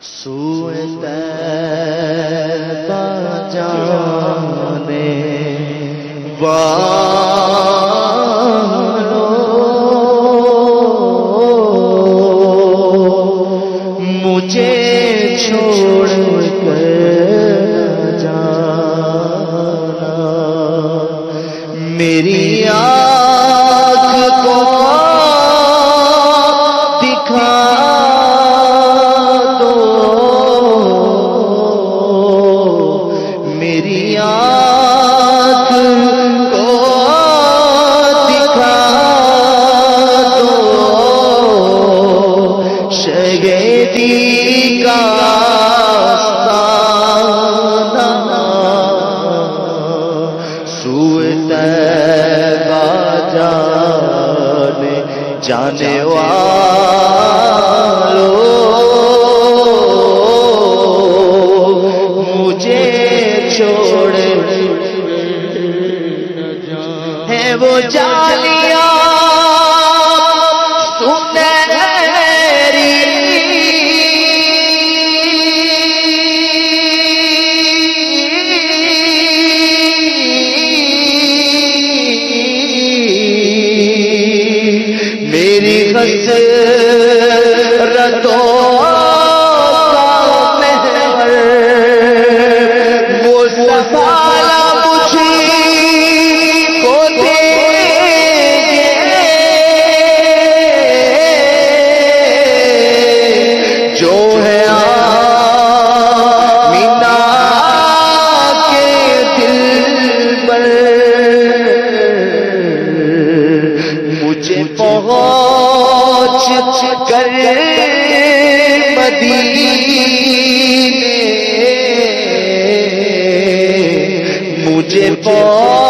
سوئے طیبہ جانے والوں مجھے چھوڑ کر جانا، میری آنکھ کو دکھا دو، میری آنکھ کو دکھا دو، شہیدی کا آستانہ سوئے طیبہ جانے والوں مجھے چھوڑ ہے وہ جالیاں سنہری، میری حسرتوں کا محور وہ سفالہ مجھے کو دے جو ہے آمینہ کے دل پر، مجھے پہنچ کر مدینے، مجھے پہنچ